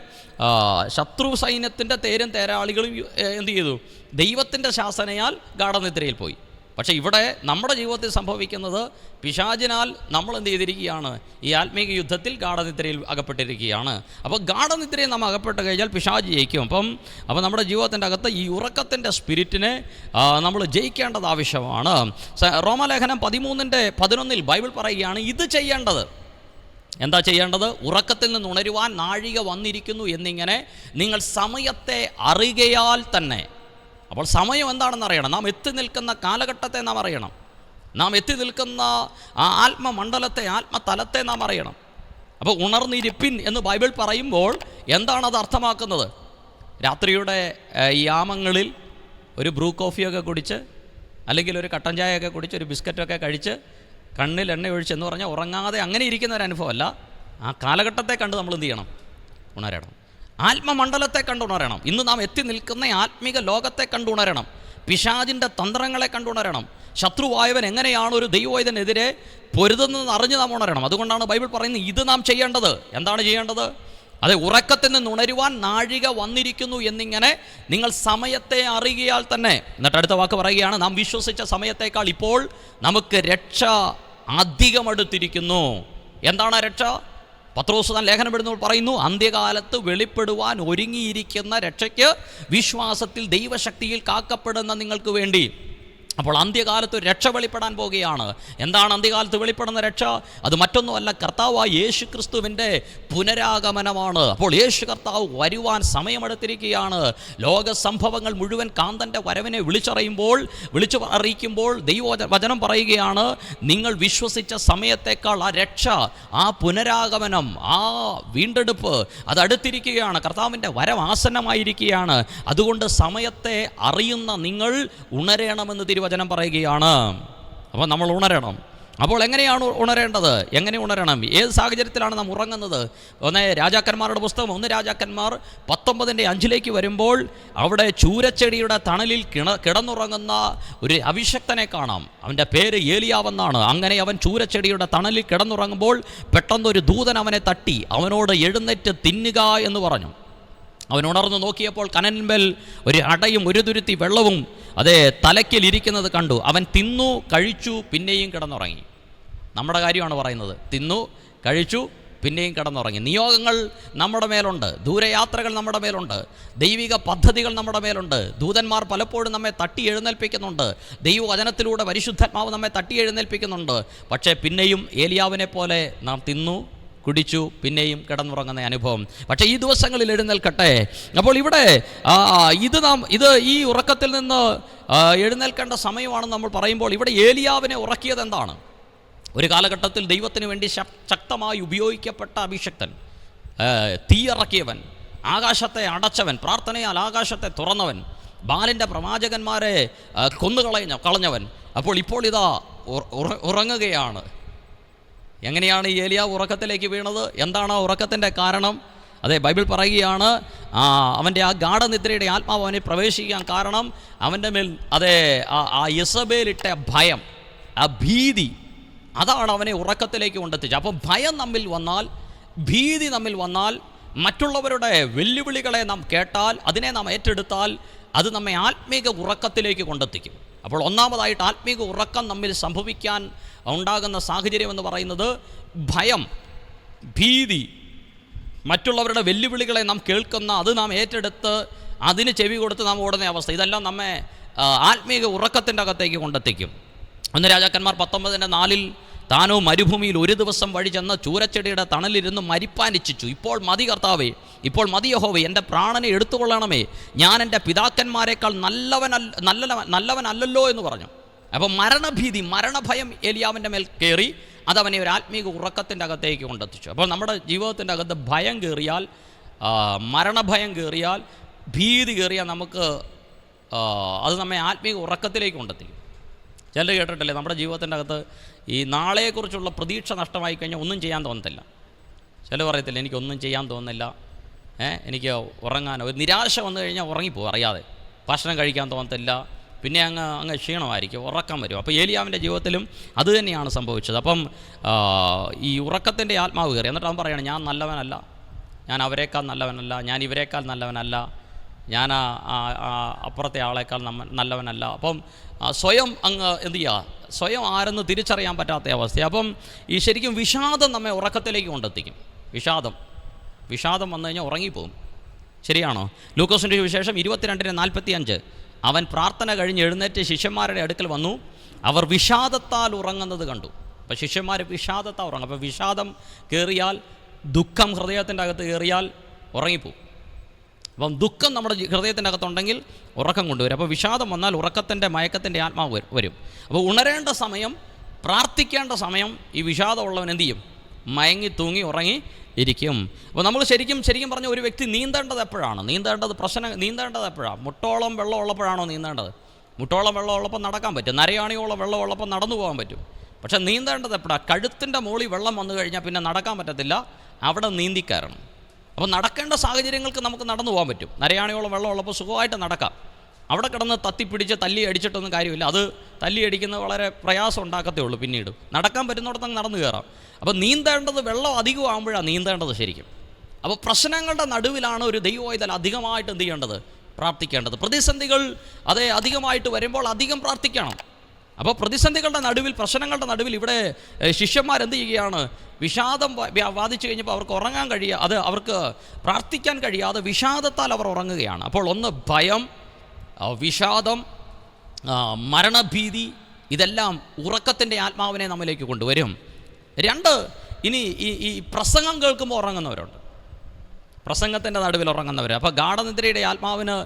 ശത്രു സൈന്യത്തിൻ്റെ തേരും തേരാളികളും എന്ത് ചെയ്തു? ദൈവത്തിൻ്റെ ശാസനയാൽ ഗാഢനിദ്രയിൽ പോയി. പക്ഷേ ഇവിടെ നമ്മുടെ ജീവിതത്തിൽ സംഭവിക്കുന്നത് പിശാചിനാൽ നമ്മൾ എന്ത് ചെയ്തിരിക്കുകയാണ്? ഈ ആത്മീക യുദ്ധത്തിൽ ഗാഢനിദ്രയിൽ അകപ്പെട്ടിരിക്കുകയാണ്. അപ്പോൾ ഗാഢനിദ്രയിൽ നമ്മൾ അകപ്പെട്ട് കഴിഞ്ഞാൽ പിശാച് ജയിക്കും. അപ്പം നമ്മുടെ ജീവിതത്തിൻ്റെ അകത്ത് ഈ ഉറക്കത്തിൻ്റെ സ്പിരിറ്റിനെ നമ്മൾ ജയിക്കേണ്ടത് ആവശ്യമാണ്. റോമാലേഖനം 13:11 ബൈബിൾ പറയുകയാണ്, ഇത് ചെയ്യേണ്ടത്. എന്താ ചെയ്യേണ്ടത്? ഉറക്കത്തിൽ നിന്ന് ഉണരുവാൻ നാഴിക വന്നിരിക്കുന്നു എന്നിങ്ങനെ നിങ്ങൾ സമയത്തെ അറിയുകയാൽ തന്നെ. അപ്പോൾ സമയം എന്താണെന്ന് അറിയണം. നാം എത്തി നിൽക്കുന്ന കാലഘട്ടത്തെ നാം അറിയണം. നാം എത്തി നിൽക്കുന്ന ആ ആത്മമണ്ഡലത്തെ, ആത്മതലത്തെ നാം അറിയണം. അപ്പോൾ ഉണർന്നിരിപ്പിൻ എന്ന് ബൈബിൾ പറയുമ്പോൾ എന്താണ് അത് അർത്ഥമാക്കുന്നത്? രാത്രിയുടെ യാമങ്ങളിൽ ഒരു ബ്രൂ കോഫിയൊക്കെ കുടിച്ച്, അല്ലെങ്കിൽ ഒരു കട്ടൻ ചായയൊക്കെ കുടിച്ച്, ഒരു ബിസ്ക്കറ്റൊക്കെ കഴിച്ച്, കണ്ണിൽ എണ്ണ ഒഴിച്ച് എന്ന് പറഞ്ഞാൽ ഉറങ്ങാതെ അങ്ങനെ ഇരിക്കുന്ന ഒരു അനുഭവമല്ല. ആ കാലഘട്ടത്തെ കണ്ട് നമ്മൾ എന്ത് ചെയ്യണം? ഉണരണം. ആത്മമണ്ഡലത്തെ കണ്ടുണരണം. ഇന്ന് നാം എത്തി നിൽക്കുന്ന ആത്മീക ലോകത്തെ കണ്ടുണരണം. പിശാചിൻ്റെ തന്ത്രങ്ങളെ കണ്ടുണരണം. ശത്രുവായവൻ എങ്ങനെയാണ് ഒരു ദൈവവൈദ്യനെതിരെ പൊരുതുന്നതെന്ന് അറിഞ്ഞ് നാം ഉണരണം. അതുകൊണ്ടാണ് ബൈബിൾ പറയുന്നത് ഇത് നാം ചെയ്യേണ്ടത്. എന്താണ് ചെയ്യേണ്ടത്? അതെ, ഉറക്കത്തിൽ നിന്ന് ഉണരുവാൻ നാഴിക വന്നിരിക്കുന്നു എന്നിങ്ങനെ നിങ്ങൾ സമയത്തെ അറിയാൽ തന്നെ. എന്നിട്ട് അടുത്ത വാക്ക് പറയുകയാണ്, നാം വിശ്വസിച്ച സമയത്തേക്കാൾ ഇപ്പോൾ നമുക്ക് രക്ഷ അധികം അടുത്തിരിക്കുന്നു. എന്താണ് രക്ഷ? പത്രോസ് താൻ ലേഖനം എഴുതുമ്പോൾ പറയുന്നു, അന്ത്യകാലത്ത് വെളിപ്പെടുവാൻ ഒരുങ്ങിയിരിക്കുന്ന രക്ഷയ്ക്ക് വിശ്വാസത്തിൽ ദൈവശക്തിയിൽ കാക്കപ്പെടുന്ന നിങ്ങൾക്ക് വേണ്ടി. അപ്പോൾ അന്ത്യകാലത്ത് രക്ഷ വെളിപ്പെടാൻ പോകുകയാണ്. എന്താണ് അന്ത്യകാലത്ത് വെളിപ്പെടുന്ന രക്ഷ? അത് മറ്റൊന്നുമല്ല, കർത്താവായ യേശു ക്രിസ്തുവിൻ്റെ പുനരാഗമനമാണ്. അപ്പോൾ യേശു കർത്താവ് വരുവാൻ സമയമെടുത്തിരിക്കുകയാണ്. ലോക സംഭവങ്ങൾ മുഴുവൻ കാന്തൻ്റെ വരവിനെ വിളിച്ചു അറിയിക്കുമ്പോൾ ദൈവവചനം പറയുകയാണ്, നിങ്ങൾ വിശ്വസിച്ച സമയത്തേക്കാൾ ആ രക്ഷ, ആ പുനരാഗമനം, ആ വീണ്ടെടുപ്പ് അത് അടുത്തിരിക്കുകയാണ്. കർത്താവിൻ്റെ വരവ് ആസന്നമായിരിക്കുകയാണ്. അതുകൊണ്ട് സമയത്തെ അറിയുന്ന നിങ്ങൾ ഉണരണമെന്ന് വചനം പറയുകയാണ്. അപ്പോൾ നമ്മൾ ഉണരണം. അപ്പോൾ എങ്ങനെയാണ് ഉണരേണ്ടത്? എങ്ങനെ ഉണരണം? ഏത് സാഹചര്യത്തിലാണ് നാം ഉറങ്ങുന്നത്? ഒന്ന് രാജാക്കന്മാരുടെ പുസ്തകം 1 രാജാക്കന്മാർ 19:5 വരുമ്പോൾ അവിടെ ചൂരച്ചെടിയുടെ തണലിൽ കിടന്നുറങ്ങുന്ന ഒരു അഭിഷക്തനെ കാണാം. അവൻ്റെ പേര് ഏലിയാവെന്നാണ്. അങ്ങനെ അവൻ ചൂരച്ചെടിയുടെ തണലിൽ കിടന്നുറങ്ങുമ്പോൾ പെട്ടെന്നൊരു ദൂതൻ അവനെ തട്ടി അവനോട് എഴുന്നേറ്റ് തിന്നുക എന്ന് പറഞ്ഞു. അവൻ ഉണർന്നു നോക്കിയപ്പോൾ കനന്മേൽ ഒരു അടയും ഒരു തുരുത്തി വെള്ളവും അതേ തലയ്ക്കലിരിക്കുന്നത് കണ്ടു. അവൻ തിന്നു, കഴിച്ചു, പിന്നെയും കിടന്നുറങ്ങി. നമ്മുടെ കാര്യമാണ് പറയുന്നത്. തിന്നു, കഴിച്ചു, പിന്നെയും കിടന്നുറങ്ങി. നിയോഗങ്ങൾ നമ്മുടെ മേലുണ്ട്, ദൂരയാത്രകൾ നമ്മുടെ മേലുണ്ട്, ദൈവിക പദ്ധതികൾ നമ്മുടെ മേലുണ്ട്. ദൂതന്മാർ പലപ്പോഴും നമ്മെ തട്ടി എഴുന്നേൽപ്പിക്കുന്നുണ്ട്. ദൈവവചനത്തിലൂടെ പരിശുദ്ധാത്മാവ് നമ്മെ തട്ടി എഴുന്നേൽപ്പിക്കുന്നുണ്ട്. പക്ഷേ പിന്നെയും ഏലിയാവിനെ പോലെ നാം തിന്നു, കുടിച്ചു, പിന്നെയും കിടന്നുറങ്ങുന്ന അനുഭവം. പക്ഷേ ഈ ദിവസങ്ങളിൽ എഴുന്നേൽക്കട്ടെ. അപ്പോൾ ഇവിടെ ഇത് ഈ ഉറക്കത്തിൽ നിന്ന് എഴുന്നേൽക്കേണ്ട സമയമാണെന്ന് നമ്മൾ പറയുമ്പോൾ ഇവിടെ ഏലിയാവിനെ ഉറക്കിയത് എന്താണ്? ഒരു കാലഘട്ടത്തിൽ ദൈവത്തിന് വേണ്ടി ശക്തമായി ഉപയോഗിക്കപ്പെട്ട അഭിഷക്തൻ, തീയിറക്കിയവൻ, ആകാശത്തെ അടച്ചവൻ, പ്രാർത്ഥനയാൽ ആകാശത്തെ തുറന്നവൻ, ബാലിൻ്റെ പ്രവാചകന്മാരെ കളഞ്ഞവൻ. ഇപ്പോൾ ഇതാ ഉറങ്ങുകയാണ്. എങ്ങനെയാണ് ഈ ഏലിയാവ് ഉറക്കത്തിലേക്ക് വീണത്? എന്താണ് ആ ഉറക്കത്തിൻ്റെ കാരണം? അതെ, ബൈബിൾ പറയുകയാണ്, അവൻ്റെ ആ ഗാഠനിദ്രയുടെ ആത്മാവ് അവനെ പ്രവേശിക്കാൻ കാരണം അവൻ്റെ മേൽ ആ യെസബേലിട്ട ഭയം, ആ ഭീതി, അതാണ് അവനെ ഉറക്കത്തിലേക്ക് കൊണ്ടെത്തിച്ചത്. അപ്പോൾ ഭയം നമ്മിൽ വന്നാൽ, ഭീതി നമ്മിൽ വന്നാൽ, മറ്റുള്ളവരുടെ വെല്ലുവിളികളെ നാം കേട്ടാൽ, അതിനെ നാം ഏറ്റെടുത്താൽ, അത് നമ്മെ ആത്മീക ഉറക്കത്തിലേക്ക് കൊണ്ടെത്തിക്കും. അപ്പോൾ ഒന്നാമതായിട്ട് ആത്മീക ഉറക്കം നമ്മിൽ സംഭവിക്കാൻ ഉണ്ടാകുന്ന സാഹചര്യം എന്ന് പറയുന്നത് ഭയം, ഭീതി, മറ്റുള്ളവരുടെ വെല്ലുവിളികളെ നാം കേൾക്കുന്ന, അത് നാം ഏറ്റെടുത്ത് അതിന് ചെവി കൊടുത്ത് നാം ഓടുന്ന അവസ്ഥ. ഇതെല്ലാം നമ്മെ ആത്മീക ഉറക്കത്തിൻ്റെ അകത്തേക്ക് കൊണ്ടെത്തിക്കും. 1 രാജാക്കന്മാർ 19:4 താനോ മരുഭൂമിയിൽ ഒരു ദിവസം വഴി ചെന്ന് ചൂരച്ചെടിയുടെ തണലിരുന്ന് മരിപ്പാനിച്ഛിച്ചു. ഇപ്പോൾ മതി കർത്താവേ, ഇപ്പോൾ മതി യഹോവേ, എൻ്റെ പ്രാണനെ എടുത്തുകൊള്ളണമേ, ഞാൻ എൻ്റെ പിതാക്കന്മാരെക്കാൾ നല്ലവനല്ലല്ലോ എന്ന് പറഞ്ഞു. അപ്പോൾ മരണഭീതി, മരണഭയം ഏലിയാവിൻ്റെ മേൽ കയറി, അതവനെ ഒരു ആത്മീക ഉറക്കത്തിൻ്റെ അകത്തേക്ക് കൊണ്ടെത്തിച്ചു. അപ്പോൾ നമ്മുടെ ജീവിതത്തിൻ്റെ അകത്ത് ഭയം കയറിയാൽ, മരണഭയം കയറിയാൽ, ഭീതി കയറിയാൽ അത് നമ്മെ ആത്മീക ഉറക്കത്തിലേക്ക് കൊണ്ടെത്തിക്കും. ചിലർ കേട്ടിട്ടില്ലേ, നമ്മുടെ ജീവിതത്തിൻ്റെ അകത്ത് ഈ നാളെക്കുറിച്ചുള്ള പ്രതീക്ഷ നഷ്ടമായി കഴിഞ്ഞാൽ ഒന്നും ചെയ്യാൻ തോന്നത്തില്ല. ചിലർ പറയത്തില്ല, എനിക്കൊന്നും ചെയ്യാൻ തോന്നുന്നില്ല, എനിക്ക് ഉറങ്ങാൻ ഒരു നിരാശ വന്നു കഴിഞ്ഞാൽ ഉറങ്ങിപ്പോകും അറിയാതെ, ഭക്ഷണം കഴിക്കാൻ തോന്നത്തില്ല, പിന്നെ അങ്ങ് ക്ഷീണമായിരിക്കും, ഉറക്കം വരും. അപ്പോൾ ഏലിയാവിൻ്റെ ജീവിതത്തിലും അത് തന്നെയാണ് സംഭവിച്ചത്. അപ്പം ഈ ഉറക്കത്തിൻ്റെ ആത്മാവ് കയറി. എന്നിട്ട് അവൻ പറയുകയാണ്, ഞാൻ നല്ലവനല്ല, ഞാൻ അവരെക്കാൾ നല്ലവനല്ല, ഞാൻ ഇവരെക്കാൾ നല്ലവനല്ല, ഞാൻ അപ്പുറത്തെ ആളേക്കാൾ നല്ലവനല്ല. അപ്പം സ്വയം അങ്ങ് എന്ത് ചെയ്യുക, സ്വയം ആരെന്ന് തിരിച്ചറിയാൻ പറ്റാത്ത അവസ്ഥ. അപ്പം ഈ ശരിക്കും വിഷാദം നമ്മെ ഉറക്കത്തിലേക്ക് കൊണ്ടെത്തിക്കും. വിഷാദം വന്നു കഴിഞ്ഞാൽ ഉറങ്ങിപ്പോകും. ശരിയാണോ? ലൂക്കോസിൻ്റെ വിശേഷം 22:45 അവൻ പ്രാർത്ഥന കഴിഞ്ഞ് എഴുന്നേറ്റ് ശിഷ്യന്മാരുടെ അടുക്കൽ വന്നു, അവർ വിഷാദത്താൽ ഉറങ്ങുന്നത് കണ്ടു. അപ്പോൾ ശിഷ്യന്മാർ വിഷാദത്താൽ ഉറങ്ങും. അപ്പോൾ വിഷാദം കയറിയാൽ, ദുഃഖം ഹൃദയത്തിൻ്റെ അകത്ത് കയറിയാൽ ഉറങ്ങിപ്പോവും. അപ്പം ദുഃഖം നമ്മുടെ ഹൃദയത്തിൻ്റെ അകത്തുണ്ടെങ്കിൽ ഉറക്കം കൊണ്ടുവരും. അപ്പോൾ വിഷാദം വന്നാൽ ഉറക്കത്തിൻ്റെ മയക്കത്തിൻ്റെ ആത്മാവ് വരും. അപ്പോൾ ഉണരേണ്ട സമയം, പ്രാർത്ഥിക്കേണ്ട സമയം ഈ വിഷാദമുള്ളവൻ എന്ത് ചെയ്യും? മയങ്ങി തൂങ്ങി ഉറങ്ങി ഇരിക്കും. അപ്പോൾ നമ്മൾ ശരിക്കും പറഞ്ഞ ഒരു വ്യക്തി നീന്തേണ്ടത് എപ്പോഴാണ്? നീന്തേണ്ടത് എപ്പോഴാണ്? മുട്ടോളം വെള്ളം ഉള്ളപ്പോഴാണോ നീന്തേണ്ടത്? മുട്ടോളം വെള്ളം ഉള്ളപ്പോൾ നടക്കാൻ പറ്റും, നരയാണിയോളം വെള്ളം ഉള്ളപ്പോൾ നടന്നു പോകാൻ പറ്റും. പക്ഷേ നീന്തേണ്ടത് എപ്പോഴാണ്? കഴുത്തിൻ്റെ മുകളിൽ വെള്ളം വന്നു കഴിഞ്ഞാൽ പിന്നെ നടക്കാൻ പറ്റത്തില്ല, അവിടെ നീന്തിക്കയറണം. അപ്പോൾ നടക്കേണ്ട സാഹചര്യങ്ങൾക്ക് നമുക്ക് നടന്നു പോകാൻ പറ്റും. നരയാണിയോളം വെള്ളം ഉള്ളപ്പോൾ സുഖമായിട്ട് നടക്കാം. അവിടെ കിടന്ന് തത്തിപ്പിടിച്ച് തല്ലി അടിച്ചിട്ടൊന്നും കാര്യമില്ല. അത് തല്ലി അടിക്കുന്നത് വളരെ പ്രയാസം ഉണ്ടാക്കത്തേ ഉള്ളൂ. പിന്നീട് നടക്കാൻ പറ്റുന്നിടത്തങ്ങ് നടന്നു കയറാം. അപ്പോൾ നീന്തേണ്ടത് വെള്ളം അധികമാകുമ്പോഴാണ് നീന്തേണ്ടത് ശരിക്കും. അപ്പോൾ പ്രശ്നങ്ങളുടെ നടുവിലാണ് ഒരു ദൈവവൈതൽ അധികമായിട്ട് എന്ത് ചെയ്യേണ്ടത്? പ്രാർത്ഥിക്കേണ്ടത്. പ്രതിസന്ധികൾ അധികമായിട്ട് വരുമ്പോൾ അധികം പ്രാർത്ഥിക്കണം. അപ്പോൾ പ്രതിസന്ധികളുടെ നടുവിൽ, പ്രശ്നങ്ങളുടെ നടുവിൽ ഇവിടെ ശിഷ്യന്മാരെന്ത് ചെയ്യുകയാണ്? വിഷാദം ബാധിച്ചു കഴിഞ്ഞപ്പോൾ അവർക്ക് ഉറങ്ങാൻ അവർക്ക് പ്രാർത്ഥിക്കാൻ കഴിയാതെ വിഷാദത്താൽ അവർ ഉറങ്ങുകയാണ്. അപ്പോൾ ഒന്ന് ഭയം, വിഷാദം, മരണഭീതി, ഇതെല്ലാം ഉറക്കത്തിൻ്റെ ആത്മാവിനെ നമ്മിലേക്ക് കൊണ്ടുവരും. രണ്ട്, ഇനി ഈ പ്രസംഗം കേൾക്കുമ്പോൾ ഉറങ്ങുന്നവരുണ്ട്, പ്രസംഗത്തിൻ്റെ നടുവിൽ ഉറങ്ങുന്നവർ. അപ്പോൾ ഗാഠനിദ്രയുടെ ആത്മാവിന്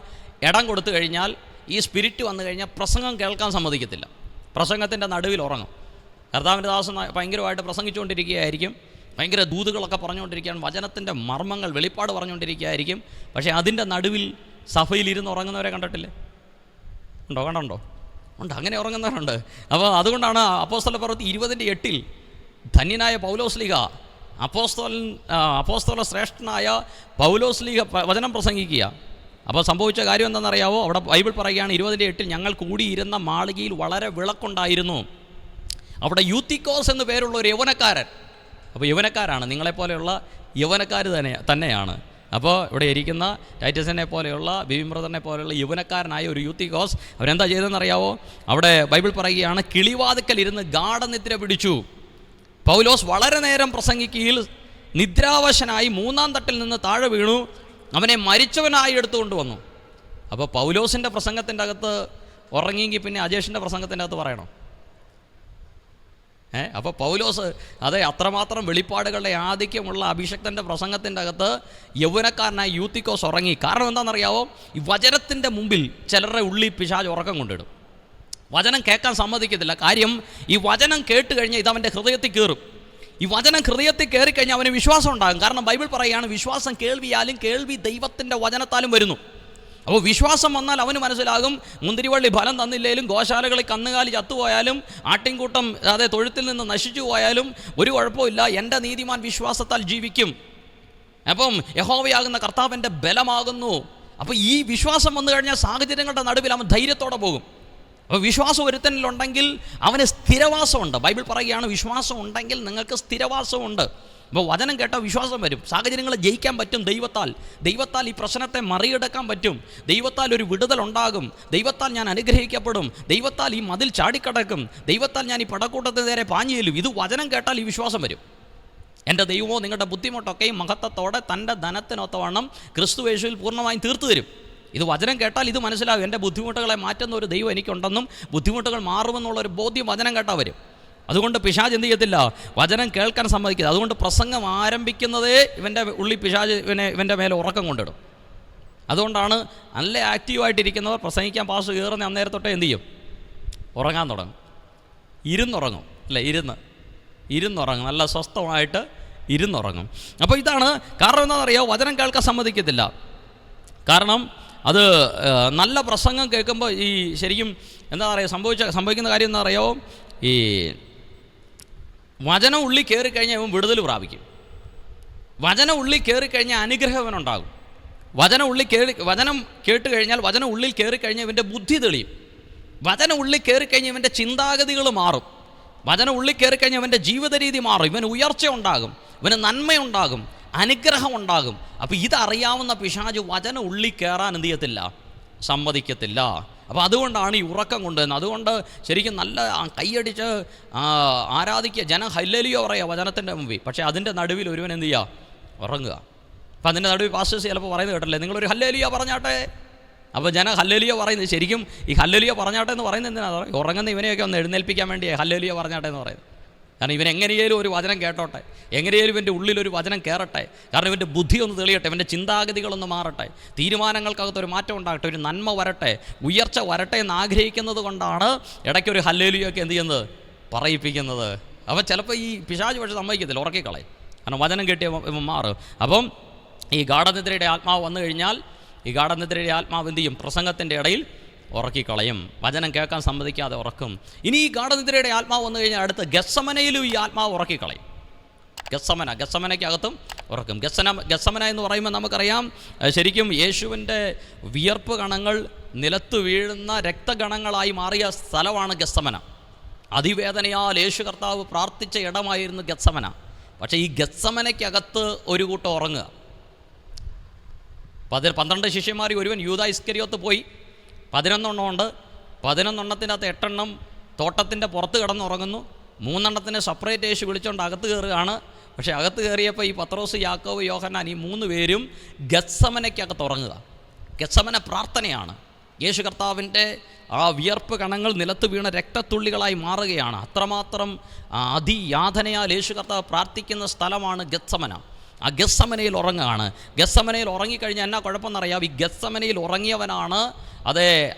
ഇടം കൊടുത്തു കഴിഞ്ഞാൽ, ഈ സ്പിരിറ്റ് വന്നു കഴിഞ്ഞാൽ പ്രസംഗം കേൾക്കാൻ സമ്മതിക്കത്തില്ല, പ്രസംഗത്തിൻ്റെ നടുവിൽ ഉറങ്ങും. കർത്താവിൻ്റെ ദാസൻ ഭയങ്കരമായിട്ട് പ്രസംഗിച്ചുകൊണ്ടിരിക്കുകയായിരിക്കും, ഭയങ്കര ദൂതുകളൊക്കെ പറഞ്ഞുകൊണ്ടിരിക്കുകയാണ്, വചനത്തിൻ്റെ മർമ്മങ്ങൾ വെളിപ്പാട് പറഞ്ഞുകൊണ്ടിരിക്കുകയായിരിക്കും. പക്ഷേ അതിൻ്റെ നടുവിൽ സഭയിലിരുന്ന് ഉറങ്ങുന്നവരെ കണ്ടിട്ടില്ലേ? കണ്ടോ? ഉണ്ട്, അങ്ങനെ ഉറങ്ങുന്നവരുണ്ട്. അപ്പോൾ അതുകൊണ്ടാണ് അപ്പോസ്തലപ്രവൃത്തി 20:8 ധന്യനായ പൗലോസ്ലീഹ, അപ്പോസ്തല ശ്രേഷ്ഠനായ പൗലോസ്ലീഹ വചനം പ്രസംഗിക്കുക. അപ്പോൾ സംഭവിച്ച കാര്യം എന്താണെന്നറിയാവോ? അവിടെ ബൈബിൾ പറയുകയാണ് 20:8, ഞങ്ങൾ കൂടിയിരുന്ന മാളികയിൽ വളരെ വിളക്കുണ്ടായിരുന്നു. അവിടെ യൂത്തിക്കോസ് എന്ന് പേരുള്ള ഒരു യൗവനക്കാരൻ, അപ്പോൾ യൗവനക്കാരാണ്, നിങ്ങളെപ്പോലെയുള്ള യൗവനക്കാർ തന്നെയാണ്. അപ്പോൾ ഇവിടെ ഇരിക്കുന്ന ടൈറ്റസിനെ പോലെയുള്ള, ബിബിമ്രതനെ പോലെയുള്ള യൗവനക്കാരനായ ഒരു യൂത്തിക്കോസ് അവരെന്താ ചെയ്തതെന്നറിയാവോ? അവിടെ ബൈബിൾ പറയുകയാണ്, കിളിവാതിക്കൽ ഇരുന്ന് ഗാഠനിദ്ര പിടിച്ചു. പൗലോസ് വളരെ നേരം പ്രസംഗിക്കയിൽ നിദ്രാവശനായി 3-ാം തട്ടിൽ നിന്ന് താഴെ വീണു, അവനെ മരിച്ചവനായി എടുത്തുകൊണ്ട് വന്നു. അപ്പോൾ പൗലോസിൻ്റെ പ്രസംഗത്തിൻ്റെ അകത്ത് ഉറങ്ങിയെങ്കിൽ പിന്നെ അജേഷിൻ്റെ പ്രസംഗത്തിൻ്റെ അകത്ത് പറയണോ? അപ്പോൾ പൗലോസ് അത്രമാത്രം വെളിപ്പാടുകളുടെ ആധിക്യമുള്ള അഭിഷക്തൻ്റെ പ്രസംഗത്തിൻ്റെ അകത്ത് യൗവനക്കാരനായ യൂത്തിക്കോസ് ഉറങ്ങി. കാരണം എന്താണെന്നറിയാവോ? ഈ വചനത്തിൻ്റെ മുമ്പിൽ ചിലരുടെ ഉള്ളി പിശാച് ഉറക്കം കൊണ്ടിടും, വചനം കേൾക്കാൻ സമ്മതിക്കത്തില്ല. കാര്യം ഈ വചനം കേട്ട് കഴിഞ്ഞാൽ ഇതവൻ്റെ ഹൃദയത്തിൽ കയറും. ഈ വചനം ഹൃദയത്തിൽ കയറിക്കഴിഞ്ഞാൽ അവന് വിശ്വാസം ഉണ്ടാകും. കാരണം ബൈബിൾ പറയുകയാണ്, വിശ്വാസം കേൾവിയാലും കേൾവി ദൈവത്തിൻ്റെ വചനത്താലും വരുന്നു. അപ്പോൾ വിശ്വാസം വന്നാൽ അവന് മനസ്സിലാകും, മുന്തിരിവള്ളി ഫലം തന്നില്ലെങ്കിലും, ഗോശാലകളിൽ കന്നുകാലി ചത്തുപോയാലും, ആട്ടിൻകൂട്ടം തൊഴുത്തിൽ നിന്ന് നശിച്ചു പോയാലും ഒരു കുഴപ്പമില്ല, എൻ്റെ നീതിമാൻ വിശ്വാസത്താൽ ജീവിക്കും. അപ്പം യഹോവയാകുന്ന കർത്താവിൻ്റെ ബലമാകുന്നു. അപ്പോൾ ഈ വിശ്വാസം വന്നു കഴിഞ്ഞാൽ സാഹചര്യങ്ങളുടെ നടുവിൽ അവൻ ധൈര്യത്തോടെ പോകും. അപ്പോൾ വിശ്വാസം ഒരുത്തനിലുണ്ടെങ്കിൽ അവന് സ്ഥിരവാസമുണ്ട്. ബൈബിൾ പറയുകയാണ്, വിശ്വാസം ഉണ്ടെങ്കിൽ നിങ്ങൾക്ക് സ്ഥിരവാസമുണ്ട്. അപ്പോൾ വചനം കേട്ടാൽ വിശ്വാസം വരും, സാഹചര്യങ്ങളെ ജയിക്കാൻ പറ്റും. ദൈവത്താൽ ഈ പ്രശ്നത്തെ മറികടക്കാൻ പറ്റും. ദൈവത്താൽ ഒരു വിടുതലുണ്ടാകും. ദൈവത്താൽ ഞാൻ അനുഗ്രഹിക്കപ്പെടും. ദൈവത്താൽ ഈ മതിൽ ചാടിക്കടക്കും. ദൈവത്താൽ ഞാൻ ഈ പടക്കൂട്ടത്തിന് നേരെ പാഞ്ഞു ചെല്ലും. ഇത് വചനം കേട്ടാൽ ഈ വിശ്വാസം വരും. എൻ്റെ ദൈവമോ നിങ്ങളുടെ ബുദ്ധിമുട്ടൊക്കെയും മഹത്വത്തോടെ തൻ്റെ ധനത്തിനൊത്തവണ്ണം ക്രിസ്തുയേശുവിൽ പൂർണ്ണമായും തീർത്തു തരും. ഇത് വചനം കേട്ടാൽ ഇത് മനസ്സിലാകും, എൻ്റെ ബുദ്ധിമുട്ടുകളെ മാറ്റുന്ന ഒരു ദൈവം എനിക്കുണ്ടെന്നും ബുദ്ധിമുട്ടുകൾ മാറുമെന്നുള്ളൊരു ബോധ്യം വചനം കേട്ടാൽ വരും. അതുകൊണ്ട് പിശാച് എന്ത് ചെയ്യത്തില്ല? വചനം കേൾക്കാൻ സമ്മതിക്കില്ല. അതുകൊണ്ട് പ്രസംഗം ആരംഭിക്കുന്നതേ ഇവൻ്റെ ഉള്ളി പിശാച് ഇവൻ്റെ മേലെ ഉറക്കം കൊണ്ടിടും. അതുകൊണ്ടാണ് നല്ല ആക്റ്റീവായിട്ടിരിക്കുന്നവർ പ്രസംഗിക്കാൻ പാസ് കയറുന്ന അന്നേരം തൊട്ടേ എന്ത് ചെയ്യും? ഉറങ്ങാൻ തുടങ്ങും. ഇരുന്നുറങ്ങും, അല്ലേ? ഇരുന്നുറങ്ങും, നല്ല സ്വസ്ഥമായിട്ട് ഇരുന്നുറങ്ങും. അപ്പോൾ ഇതാണ് കാരണം. എന്താണെന്നറിയോ? വചനം കേൾക്കാൻ സമ്മതിക്കത്തില്ല. കാരണം അത് നല്ല പ്രസംഗം കേൾക്കുമ്പോൾ ഈ ശരിക്കും എന്താ പറയുക സംഭവിക്കുന്ന കാര്യം എന്താ അറിയാമോ? ഈ വചനം ഉള്ളിൽ കയറിക്കഴിഞ്ഞാൽ ഇവൻ വിടുതൽ പ്രാപിക്കും. വചനം ഉള്ളിൽ കയറിക്കഴിഞ്ഞാൽ അനുഗ്രഹം അവനുണ്ടാകും. വചനം കേട്ട് കഴിഞ്ഞാൽ, വചനം ഉള്ളിൽ കയറിക്കഴിഞ്ഞാൽ ഇവൻ്റെ ബുദ്ധി തെളിയും. വചനം ഉള്ളിൽ കയറിക്കഴിഞ്ഞാൽ ഇവൻ്റെ ചിന്താഗതികൾ മാറും. വചനം ഉള്ളിൽ കയറിക്കഴിഞ്ഞാൽ ഇവൻ്റെ ജീവിത രീതി മാറും. ഇവന് ഉയർച്ച ഉണ്ടാകും, ഇവന് നന്മയുണ്ടാകും, അനുഗ്രഹം ഉണ്ടാകും. അപ്പോൾ ഇതറിയാവുന്ന പിശാച് വചനം ഉള്ളിൽ കയറാൻ എന്ത് ചെയ്യത്തില്ല? സമ്മതിക്കത്തില്ല. അപ്പോൾ അതുകൊണ്ടാണ് ഈ ഉറക്കം കൊണ്ടുവരുന്നത്. അതുകൊണ്ട് ശരിക്കും നല്ല കൈയടിച്ച് ആരാധിക്കുക, ജനം ഹല്ലേലൂയ പറയുക വചനത്തിൻ്റെ മുമ്പിൽ. പക്ഷേ അതിൻ്റെ നടുവിൽ ഒരുവൻ എന്ത് ചെയ്യുക? ഉറങ്ങുക. അപ്പോൾ അതിൻ്റെ നടുവിൽ പാസ്റ്റേഴ്സ് ചിലപ്പോൾ പറയുന്നത് കേട്ടല്ലേ, നിങ്ങളൊരു ഹല്ലേലൂയ പറഞ്ഞാട്ടെ. അപ്പോൾ ജനം ഹല്ലേലൂയ പറയുന്നത് ശരിക്കും ഈ ഹല്ലേലൂയ പറഞ്ഞാട്ടെ എന്ന് പറയുന്നത് എന്തിനാണ്? ഉറങ്ങുന്ന ഇവനെയൊക്കെ ഒന്ന് എഴുന്നേൽപ്പിക്കാൻ വേണ്ടി ഹല്ലേലൂയ പറഞ്ഞാട്ടെ എന്ന് പറയുന്നത്. കാരണം ഇവൻ എങ്ങനെയേലും ഒരു വചനം കേട്ടോട്ടെ, എങ്ങനെയേലും ഇവൻ്റെ ഉള്ളിലൊരു വചനം കയറട്ടെ, കാരണം ഇവൻ്റെ ബുദ്ധി ഒന്ന് തെളിയട്ടെ, ഇവൻ്റെ ചിന്താഗതികളൊന്ന് മാറട്ടെ, തീരുമാനങ്ങൾക്കകത്തൊരു മാറ്റം ഉണ്ടാകട്ടെ, ഒരു നന്മ വരട്ടെ, ഉയർച്ച വരട്ടെ എന്ന് ആഗ്രഹിക്കുന്നത് കൊണ്ടാണ് ഇടയ്ക്കൊരു ഹല്ലേലൂയൊക്കെ എന്ത് ചെയ്യുന്നത്, പറയിപ്പിക്കുന്നത്. അപ്പം ചിലപ്പോൾ ഈ പിശാച് പക്ഷെ സമ്മതിക്കത്തില്ല, ഉറക്കിക്കളയും, കാരണം വചനം കേട്ടിയ മാറും. അപ്പം ഈ ഗാഠനിദ്രയുടെ ആത്മാവ് വന്നു കഴിഞ്ഞാൽ ഈ ഗാഠനിദ്രയുടെ ആത്മാവ് എന്ത് ചെയ്യും, പ്രസംഗത്തിൻ്റെ ഇടയിൽ ഉറക്കിക്കളയും, വചനം കേൾക്കാൻ സമ്മതിക്കാതെ ഉറക്കും. ഇനി ഈ ഗാഠനിദ്രയുടെ ആത്മാവ് വന്നു കഴിഞ്ഞാൽ അടുത്ത് ഗത്സമനയിലും ഈ ആത്മാവ് ഉറക്കിക്കളയും. ഗത്സമനയ്ക്കകത്തും ഉറക്കും. ഗത്സമന എന്ന് പറയുമ്പോൾ നമുക്കറിയാം, ശരിക്കും യേശുവിൻ്റെ വിയർപ്പ് കണങ്ങൾ നിലത്ത് വീഴുന്ന രക്തഗണങ്ങളായി മാറിയ സ്ഥലമാണ് ഗത്സമന. അതിവേദനയാൽ യേശു കർത്താവ് പ്രാർത്ഥിച്ച ഇടമായിരുന്നു ഗത്സമന. പക്ഷേ ഈ ഗത്സമനയ്ക്കകത്ത് ഒരു കൂട്ടം ഉറങ്ങുക. 12 ശിഷ്യന്മാർ ഒരുവൻ യൂദാ ഇസ്കരിയോത്ത് പോയി, 11 ഉണ്ട്. 11 അകത്ത് 8 തോട്ടത്തിൻ്റെ പുറത്ത് കിടന്നുറങ്ങുന്നു. 3 സെപ്പറേറ്റ് യേശു വിളിച്ചുകൊണ്ട് അകത്ത് കയറുകയാണ്. പക്ഷേ അകത്ത് കയറിയപ്പോൾ ഈ പത്രോസ്, യാക്കോബ്, യോഹന്നാൻ ഈ 3 പേരും ഗത്സമനയ്ക്കകത്ത് ഉറങ്ങുക. ഗത്സമന പ്രാർത്ഥനയാണ്. യേശു കർത്താവിൻ്റെ ആ വിയർപ്പ് കണങ്ങൾ നിലത്ത് വീണ രക്തത്തുള്ളികളായി മാറുകയാണ്. അത്രമാത്രം അതിയാതനയാൽ യേശു കർത്താവ് പ്രാർത്ഥിക്കുന്ന സ്ഥലമാണ് ഗത്സമന. ആ ഗത്സമനയിൽ ഉറങ്ങുകയാണ്. ഗത്സമനയിൽ ഉറങ്ങിക്കഴിഞ്ഞാൽ എന്നാ കുഴപ്പമെന്നറിയാം, ഈ ഗത്സമനയിൽ ഉറങ്ങിയവനാണ്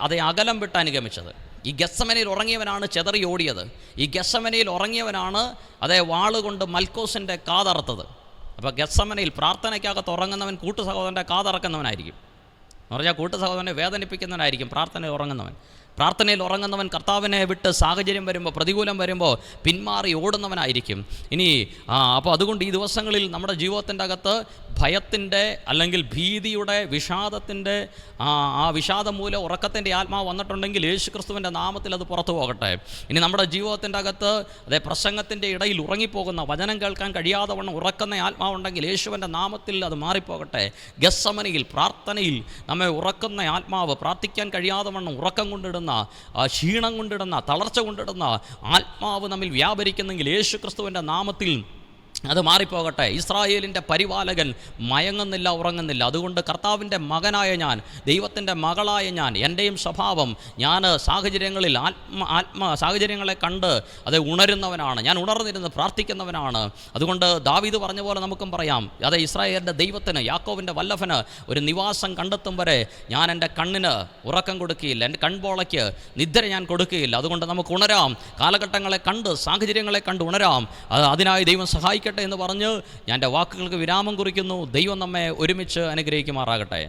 അതേ അകലം വിട്ട് അനുഗമിച്ചത്. ഈ ഗത്സമനയിൽ ഉറങ്ങിയവനാണ് ചെതറി ഓടിയത്. ഈ ഗത്സമനയിൽ ഉറങ്ങിയവനാണ് വാളുകൊണ്ട് മൽക്കോസിൻ്റെ കാതറത്തത്. അപ്പോൾ ഗത്സമനയിൽ പ്രാർത്ഥനയ്ക്കകത്ത് ഉറങ്ങുന്നവൻ കൂട്ടു സഹോദരൻ്റെ കാതറക്കുന്നവനായിരിക്കും. എന്ന് പറഞ്ഞാൽ കൂട്ടു സഹോദരനെ വേദനിപ്പിക്കുന്നവനായിരിക്കും പ്രാർത്ഥനയിൽ ഉറങ്ങുന്നവൻ. പ്രാർത്ഥനയിൽ ഉറങ്ങുന്നവൻ കർത്താവിനെ വിട്ട് സാഹചര്യം വരുമ്പോൾ, പ്രതികൂലം വരുമ്പോൾ പിന്മാറി ഓടുന്നവനായിരിക്കും. ഇനി അപ്പോൾ അതുകൊണ്ട് ഈ ദിവസങ്ങളിൽ നമ്മുടെ ജീവിതത്തിൻ്റെ അകത്ത് ഭയത്തിൻ്റെ അല്ലെങ്കിൽ ഭീതിയുടെ, വിഷാദത്തിൻ്റെ ആ വിഷാദം മൂലം ഉറക്കത്തിൻ്റെ ആത്മാവ് വന്നിട്ടുണ്ടെങ്കിൽ യേശുക്രിസ്തുവിൻ്റെ നാമത്തിൽ അത് പുറത്തു പോകട്ടെ. ഇനി നമ്മുടെ ജീവിതത്തിൻ്റെ അകത്ത് പ്രസംഗത്തിൻ്റെ ഇടയിൽ ഉറങ്ങിപ്പോകുന്ന, വചനം കേൾക്കാൻ കഴിയാതെ വണ്ണം ഉറക്കുന്ന ആത്മാവുണ്ടെങ്കിൽ യേശുവിൻ്റെ നാമത്തിൽ അത് മാറിപ്പോകട്ടെ. ഗത്സമനയിൽ പ്രാർത്ഥനയിൽ നമ്മെ ഉറക്കുന്ന ആത്മാവ്, പ്രാർത്ഥിക്കാൻ കഴിയാതെ വണ്ണം ഉറക്കം കൊണ്ടിടുന്ന, ക്ഷീണം കൊണ്ടിടുന്ന, തളർച്ച കൊണ്ടിടുന്ന ആത്മാവ് നമ്മിൽ വ്യാപരിക്കുന്നെങ്കിൽ യേശുക്രിസ്തുവിൻ്റെ നാമത്തിൽ അത് മാറിപ്പോകട്ടെ. ഇസ്രായേലിൻ്റെ പരിപാലകൻ മയങ്ങുന്നില്ല, ഉറങ്ങുന്നില്ല. അതുകൊണ്ട് കർത്താവിൻ്റെ മകനായ ഞാൻ, ദൈവത്തിൻ്റെ മകളായ ഞാൻ, എൻ്റെയും സ്വഭാവം, ഞാൻ സാഹചര്യങ്ങളിൽ സാഹചര്യങ്ങളെ കണ്ട് ഉണരുന്നവനാണ്. ഞാൻ ഉണർന്നിരുന്ന് പ്രാർത്ഥിക്കുന്നവനാണ്. അതുകൊണ്ട് ദാവീദ് പറഞ്ഞ പോലെ നമുക്കും പറയാം, ഇസ്രായേലിൻ്റെ ദൈവത്തിന്, യാക്കോവിൻ്റെ വല്ലഭന് ഒരു നിവാസം കണ്ടെത്തും വരെ ഞാൻ എൻ്റെ കണ്ണിന് ഉറക്കം കൊടുക്കുകയില്ല, എൻ്റെ കൺപോളയ്ക്ക് നിദ്ര ഞാൻ കൊടുക്കുകയില്ല. അതുകൊണ്ട് നമുക്ക് ഉണരാം, കാലഘട്ടങ്ങളെ കണ്ട്, സാഹചര്യങ്ങളെ കണ്ട് ഉണരാം. അതിനായി ദൈവം സഹായിക്കട്ടെ എന്ന് പറഞ്ഞ് ഞാൻ എൻ്റെ വാക്കുകൾക്ക് വിരാമം കുറിക്കുന്നു. ദൈവം നമ്മെ ഒരുമിച്ച് അനുഗ്രഹിക്കുമാറാകട്ടെ.